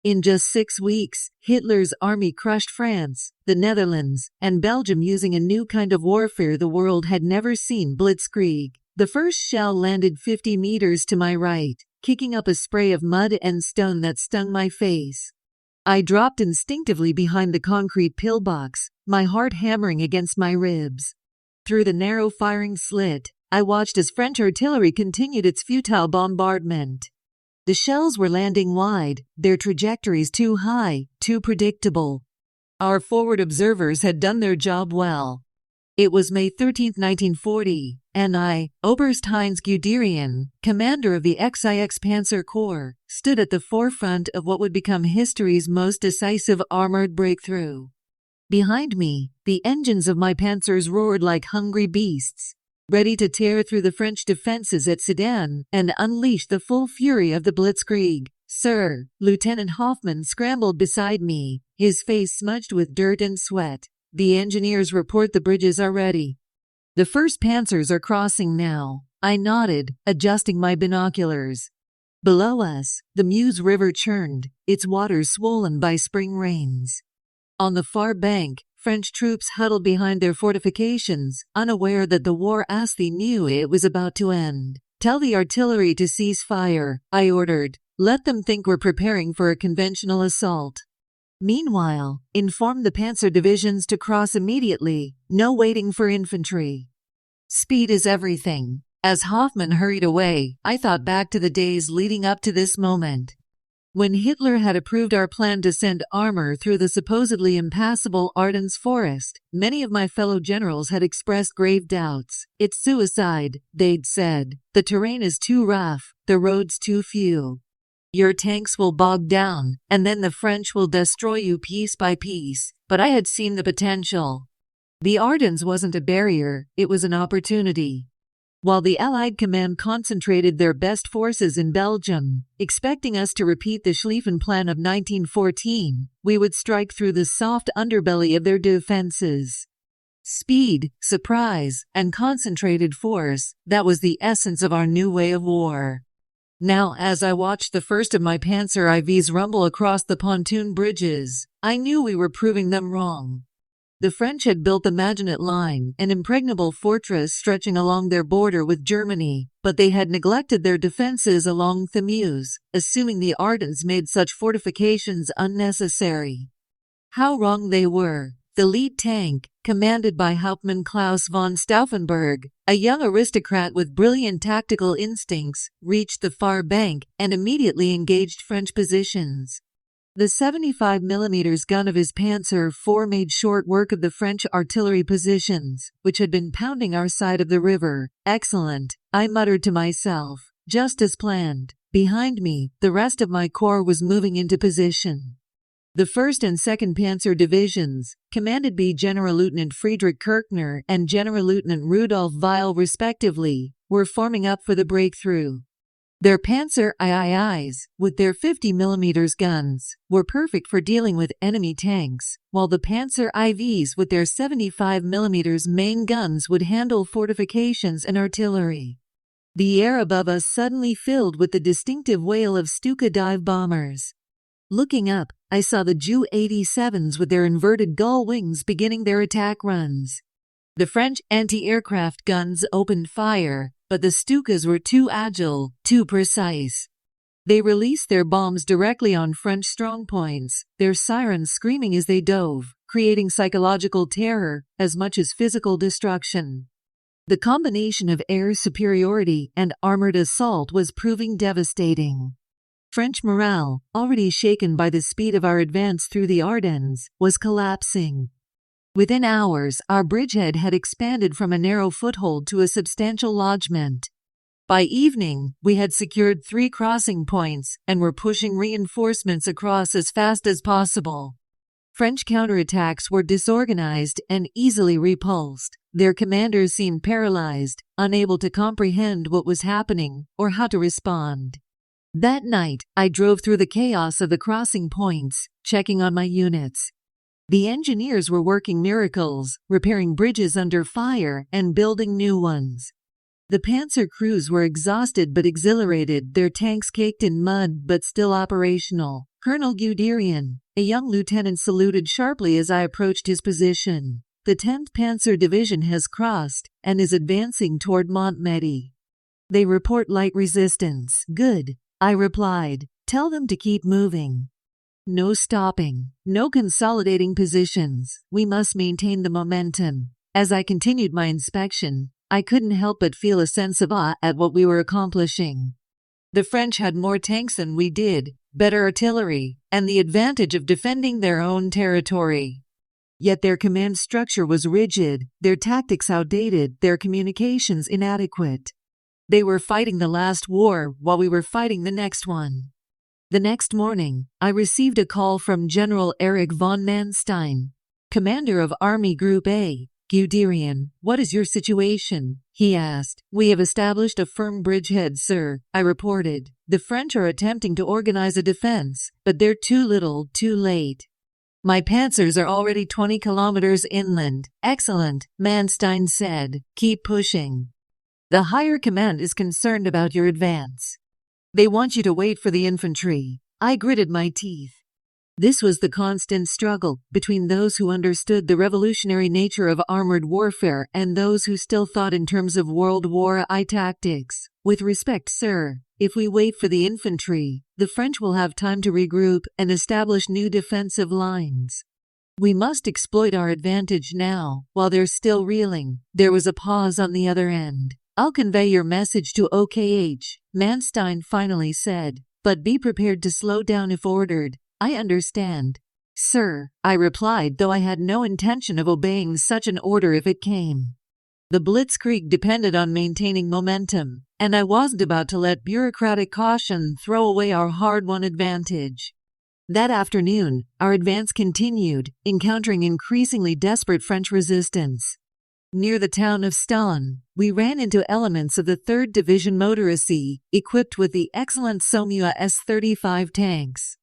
In just 6 weeks, Hitler's army crushed France, the Netherlands, and Belgium using a new kind of warfare the world had never seen: Blitzkrieg. The first shell landed 50 meters to my right, kicking up a spray of mud and stone that stung my face. I dropped instinctively behind the concrete pillbox, my heart hammering against my ribs. Through the narrow firing slit, I watched as French artillery continued its futile bombardment. The shells were landing wide, their trajectories too high, too predictable. Our forward observers had done their job well. It was May 13, 1940, and I, Oberst Heinz Guderian, commander of the XIX Panzer Corps, stood at the forefront of what would become history's most decisive armored breakthrough. Behind me, the engines of my panzers roared like hungry beasts, ready to tear through the French defenses at Sedan and unleash the full fury of the Blitzkrieg. "Sir," Lieutenant Hoffman scrambled beside me, his face smudged with dirt and sweat. "The engineers report the bridges are ready." "The first panzers are crossing now," I nodded, adjusting my binoculars. Below us, the Meuse River churned, its waters swollen by spring rains. On the far bank, French troops huddled behind their fortifications, unaware that the war as they knew it was about to end. "Tell the artillery to cease fire," I ordered. "Let them think we're preparing for a conventional assault. Meanwhile, inform the panzer divisions to cross immediately, no waiting for infantry." Speed is everything. As Hoffman hurried away, I thought back to the days leading up to this moment. When Hitler had approved our plan to send armor through the supposedly impassable Ardennes Forest, many of my fellow generals had expressed grave doubts. "It's suicide," they'd said. "The terrain is too rough, the roads too few. Your tanks will bog down, and then the French will destroy you piece by piece." But I had seen the potential. The Ardennes wasn't a barrier, it was an opportunity. While the Allied command concentrated their best forces in Belgium, expecting us to repeat the Schlieffen Plan of 1914, we would strike through the soft underbelly of their defenses. Speed, surprise, and concentrated force, that was the essence of our new way of war. Now, as I watched the first of my Panzer IVs rumble across the pontoon bridges, I knew we were proving them wrong. The French had built the Maginot Line, an impregnable fortress stretching along their border with Germany, but they had neglected their defenses along the Meuse, assuming the Ardennes made such fortifications unnecessary. How wrong they were. The lead tank, commanded by Hauptmann Klaus von Stauffenberg, a young aristocrat with brilliant tactical instincts, reached the far bank and immediately engaged French positions. The 75mm gun of his Panzer IV made short work of the French artillery positions, which had been pounding our side of the river. "Excellent," I muttered to myself, "just as planned." Behind me, the rest of my corps was moving into position. The 1st and 2nd Panzer Divisions, commanded by Generalleutnant Friedrich Kirchner and Generalleutnant Rudolf Weil respectively, were forming up for the breakthrough. Their Panzer IIIs, with their 50mm guns, were perfect for dealing with enemy tanks, while the Panzer IVs with their 75mm main guns would handle fortifications and artillery. The air above us suddenly filled with the distinctive wail of Stuka dive bombers. Looking up, I saw the Ju-87s with their inverted gull wings beginning their attack runs. The French anti-aircraft guns opened fire, but the Stukas were too agile, too precise. They released their bombs directly on French strongpoints, their sirens screaming as they dove, creating psychological terror as much as physical destruction. The combination of air superiority and armored assault was proving devastating. French morale, already shaken by the speed of our advance through the Ardennes, was collapsing. Within hours, our bridgehead had expanded from a narrow foothold to a substantial lodgment. By evening, we had secured 3 crossing points and were pushing reinforcements across as fast as possible. French counterattacks were disorganized and easily repulsed. Their commanders seemed paralyzed, unable to comprehend what was happening or how to respond. That night, I drove through the chaos of the crossing points, checking on my units. The engineers were working miracles, repairing bridges under fire and building new ones. The Panzer crews were exhausted but exhilarated, their tanks caked in mud but still operational. Colonel Guderian, a young lieutenant, saluted sharply as I approached his position. The 10th Panzer Division has crossed and is advancing toward Montmedy. They report light resistance. Good, I replied. Tell them to keep moving. No stopping, no consolidating positions. We must maintain the momentum. As I continued my inspection, I couldn't help but feel a sense of awe at what we were accomplishing. The French had more tanks than we did, better artillery, and the advantage of defending their own territory. Yet their command structure was rigid, their tactics outdated, their communications inadequate. They were fighting the last war while we were fighting the next one. The next morning, I received a call from General Erich von Manstein, commander of Army Group A. Guderian, what is your situation? He asked. We have established a firm bridgehead, sir, I reported. The French are attempting to organize a defense, but they're too little, too late. My panzers are already 20 kilometers inland. Excellent, Manstein said. Keep pushing. The higher command is concerned about your advance. They want you to wait for the infantry. I gritted my teeth. This was the constant struggle between those who understood the revolutionary nature of armored warfare and those who still thought in terms of World War I tactics. With respect, sir, if we wait for the infantry, the French will have time to regroup and establish new defensive lines. We must exploit our advantage now, while they're still reeling. There was a pause on the other end. I'll convey your message to OKH, Manstein finally said, but be prepared to slow down if ordered. I understand. Sir, I replied, though I had no intention of obeying such an order if it came. The Blitzkrieg depended on maintaining momentum, and I wasn't about to let bureaucratic caution throw away our hard-won advantage. That afternoon, our advance continued, encountering increasingly desperate French resistance. Near the town of Sedan, we ran into elements of the 3rd Division Motorici, equipped with the excellent Somua S-35 tanks.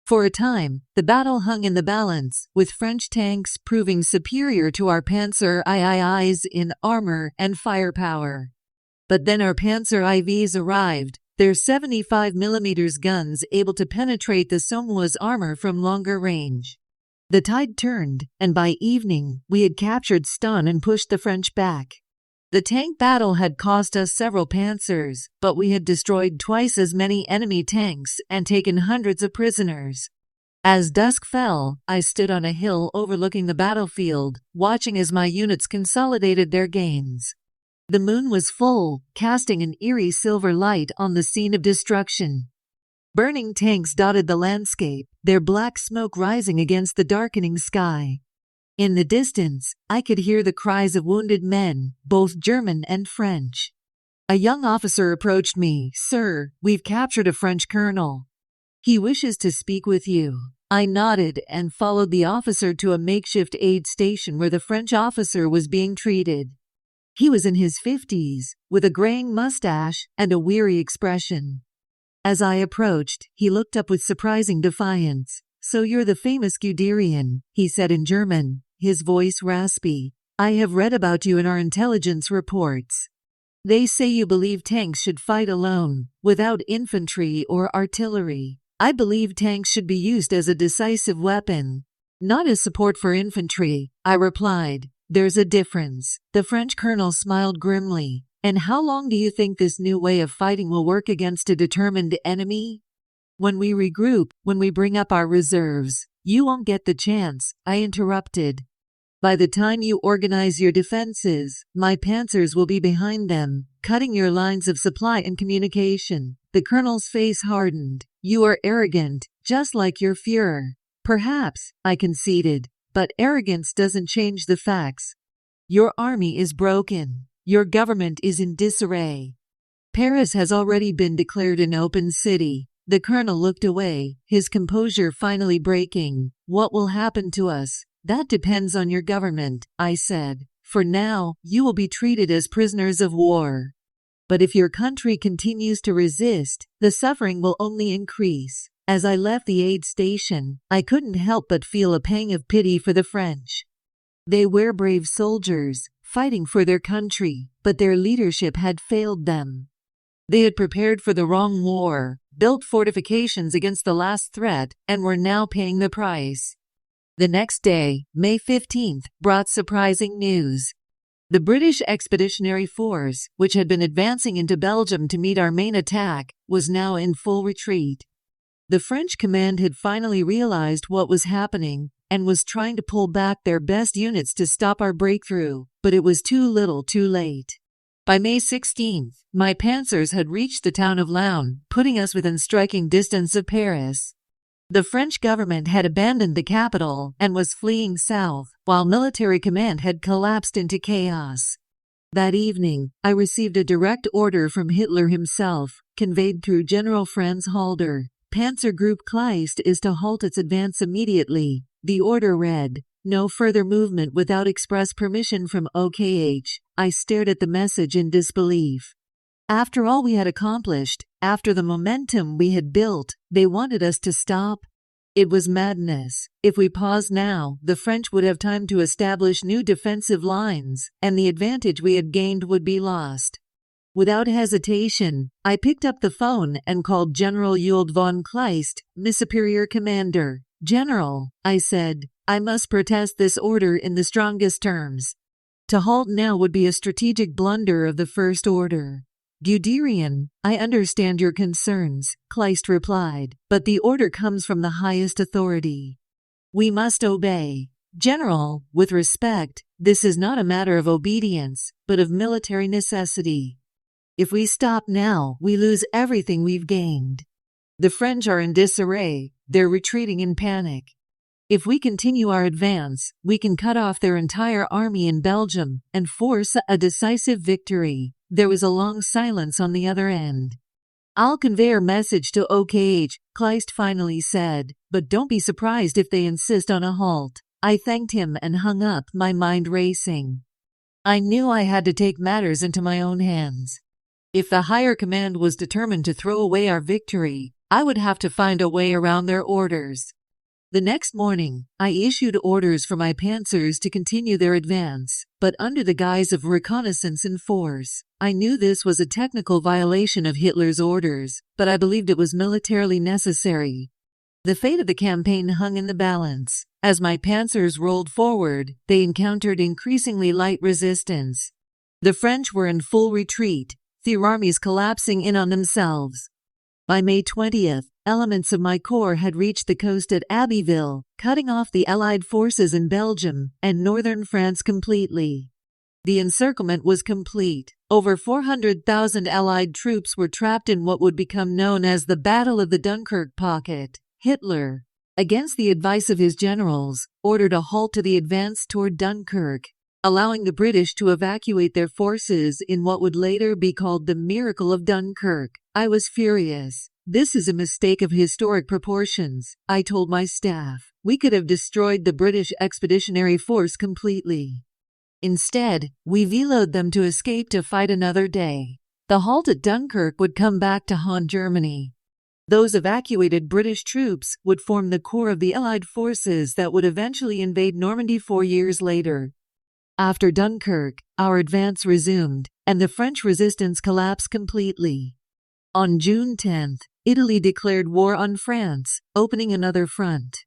For a time, the battle hung in the balance, with French tanks proving superior to our Panzer IIIs in armor and firepower. But then our Panzer IVs arrived, their 75mm guns able to penetrate the Somua's armor from longer range. The tide turned, and by evening, we had captured Sedan and pushed the French back. The tank battle had cost us several panzers, but we had destroyed twice as many enemy tanks and taken hundreds of prisoners. As dusk fell, I stood on a hill overlooking the battlefield, watching as my units consolidated their gains. The moon was full, casting an eerie silver light on the scene of destruction. Burning tanks dotted the landscape, their black smoke rising against the darkening sky. In the distance, I could hear the cries of wounded men, both German and French. A young officer approached me. Sir, we've captured a French colonel. He wishes to speak with you. I nodded and followed the officer to a makeshift aid station where the French officer was being treated. He was in his 50s, with a graying mustache and a weary expression. As I approached, he looked up with surprising defiance. So you're the famous Guderian, he said in German, his voice raspy. I have read about you in our intelligence reports. They say you believe tanks should fight alone, without infantry or artillery. I believe tanks should be used as a decisive weapon, not as support for infantry, I replied. There's a difference. The French colonel smiled grimly. And how long do you think this new way of fighting will work against a determined enemy? When we regroup, when we bring up our reserves. You won't get the chance, I interrupted. By the time you organize your defenses, my panzers will be behind them, cutting your lines of supply and communication. The colonel's face hardened. You are arrogant, just like your Führer. Perhaps, I conceded, but arrogance doesn't change the facts. Your army is broken. Your government is in disarray. Paris has already been declared an open city. The colonel looked away, his composure finally breaking. What will happen to us? That depends on your government, I said. For now, you will be treated as prisoners of war. But if your country continues to resist, the suffering will only increase. As I left the aid station, I couldn't help but feel a pang of pity for the French. They were brave soldiers, fighting for their country, but their leadership had failed them. They had prepared for the wrong war, built fortifications against the last threat, and were now paying the price. The next day, May 15th, brought surprising news. The British Expeditionary Force, which had been advancing into Belgium to meet our main attack, was now in full retreat. The French command had finally realized what was happening and was trying to pull back their best units to stop our breakthrough, but it was too little too late. By May 16th, my panzers had reached the town of Laon, putting us within striking distance of Paris. The French government had abandoned the capital and was fleeing south, while military command had collapsed into chaos. That evening, I received a direct order from Hitler himself, conveyed through General Franz Halder. Panzer Group Kleist is to halt its advance immediately. The order read, "No further movement without express permission from OKH." I stared at the message in disbelief. After all we had accomplished, after the momentum we had built, they wanted us to stop? It was madness. If we paused now, the French would have time to establish new defensive lines, and the advantage we had gained would be lost. Without hesitation, I picked up the phone and called General Uld von Kleist, my superior commander. "General," I said, "I must protest this order in the strongest terms. To halt now would be a strategic blunder of the first order." "Guderian, I understand your concerns," Kleist replied, "but the order comes from the highest authority. We must obey. General, with respect, this is not a matter of obedience, but of military necessity. If we stop now, we lose everything we've gained. The French are in disarray, they're retreating in panic. If we continue our advance, we can cut off their entire army in Belgium and force a decisive victory." There was a long silence on the other end. "I'll convey our message to OKH, Kleist finally said, "but don't be surprised if they insist on a halt." I thanked him and hung up, my mind racing. I knew I had to take matters into my own hands. If the higher command was determined to throw away our victory, I would have to find a way around their orders. The next morning, I issued orders for my panzers to continue their advance, but under the guise of reconnaissance in force. I knew this was a technical violation of Hitler's orders, but I believed it was militarily necessary. The fate of the campaign hung in the balance. As my panzers rolled forward, they encountered increasingly light resistance. The French were in full retreat, their armies collapsing in on themselves. By May 20th, elements of my corps had reached the coast at Abbeville, cutting off the Allied forces in Belgium and northern France completely. The encirclement was complete. Over 400,000 Allied troops were trapped in what would become known as the Battle of the Dunkirk Pocket. Hitler, against the advice of his generals, ordered a halt to the advance toward Dunkirk, allowing the British to evacuate their forces in what would later be called the Miracle of Dunkirk. I was furious. "This is a mistake of historic proportions," I told my staff. "We could have destroyed the British Expeditionary Force completely. Instead, we vetoed them to escape to fight another day. The halt at Dunkirk would come back to haunt Germany. Those evacuated British troops would form the core of the Allied forces that would eventually invade Normandy 4 years later." After Dunkirk, our advance resumed, and the French resistance collapsed completely. On June 10th, Italy declared war on France, opening another front.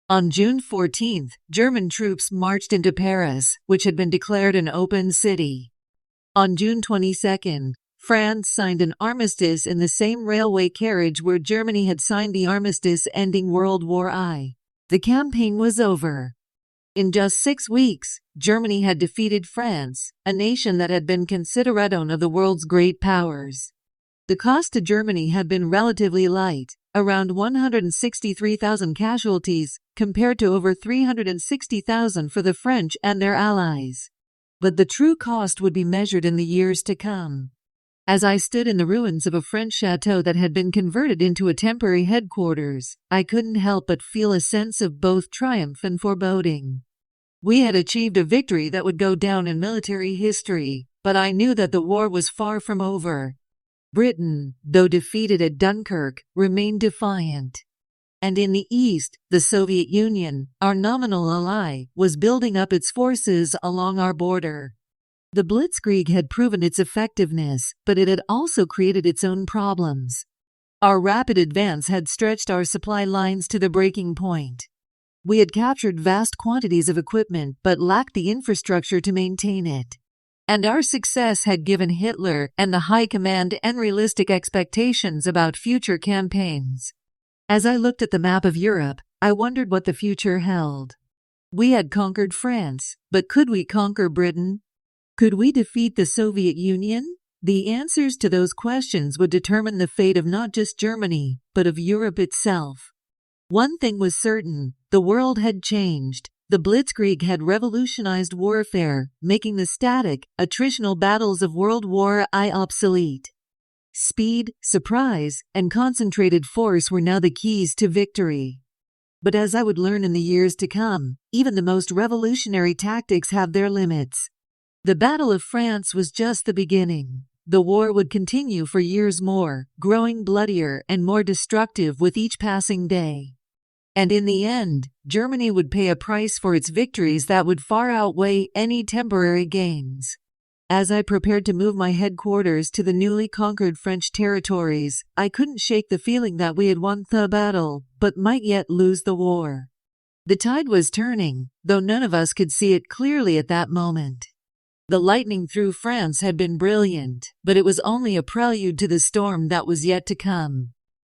On June 14th, German troops marched into Paris, which had been declared an open city. On June 22nd, France signed an armistice in the same railway carriage where Germany had signed the armistice ending World War I. The campaign was over. In just 6 weeks, Germany had defeated France, a nation that had been considered one of the world's great powers. The cost to Germany had been relatively light, around 163,000 casualties, compared to over 360,000 for the French and their allies. But the true cost would be measured in the years to come. As I stood in the ruins of a French chateau that had been converted into a temporary headquarters, I couldn't help but feel a sense of both triumph and foreboding. We had achieved a victory that would go down in military history, but I knew that the war was far from over. Britain, though defeated at Dunkirk, remained defiant. And in the east, the Soviet Union, our nominal ally, was building up its forces along our border. The Blitzkrieg had proven its effectiveness, but it had also created its own problems. Our rapid advance had stretched our supply lines to the breaking point. We had captured vast quantities of equipment but lacked the infrastructure to maintain it. And our success had given Hitler and the High Command unrealistic expectations about future campaigns. As I looked at the map of Europe, I wondered what the future held. We had conquered France, but could we conquer Britain? Could we defeat the Soviet Union? The answers to those questions would determine the fate of not just Germany, but of Europe itself. One thing was certain, the world had changed. The Blitzkrieg had revolutionized warfare, making the static, attritional battles of World War I obsolete. Speed, surprise, and concentrated force were now the keys to victory. But as I would learn in the years to come, even the most revolutionary tactics have their limits. The Battle of France was just the beginning. The war would continue for years more, growing bloodier and more destructive with each passing day. And in the end, Germany would pay a price for its victories that would far outweigh any temporary gains. As I prepared to move my headquarters to the newly conquered French territories, I couldn't shake the feeling that we had won the battle, but might yet lose the war. The tide was turning, though none of us could see it clearly at that moment. The lightning through France had been brilliant, but it was only a prelude to the storm that was yet to come.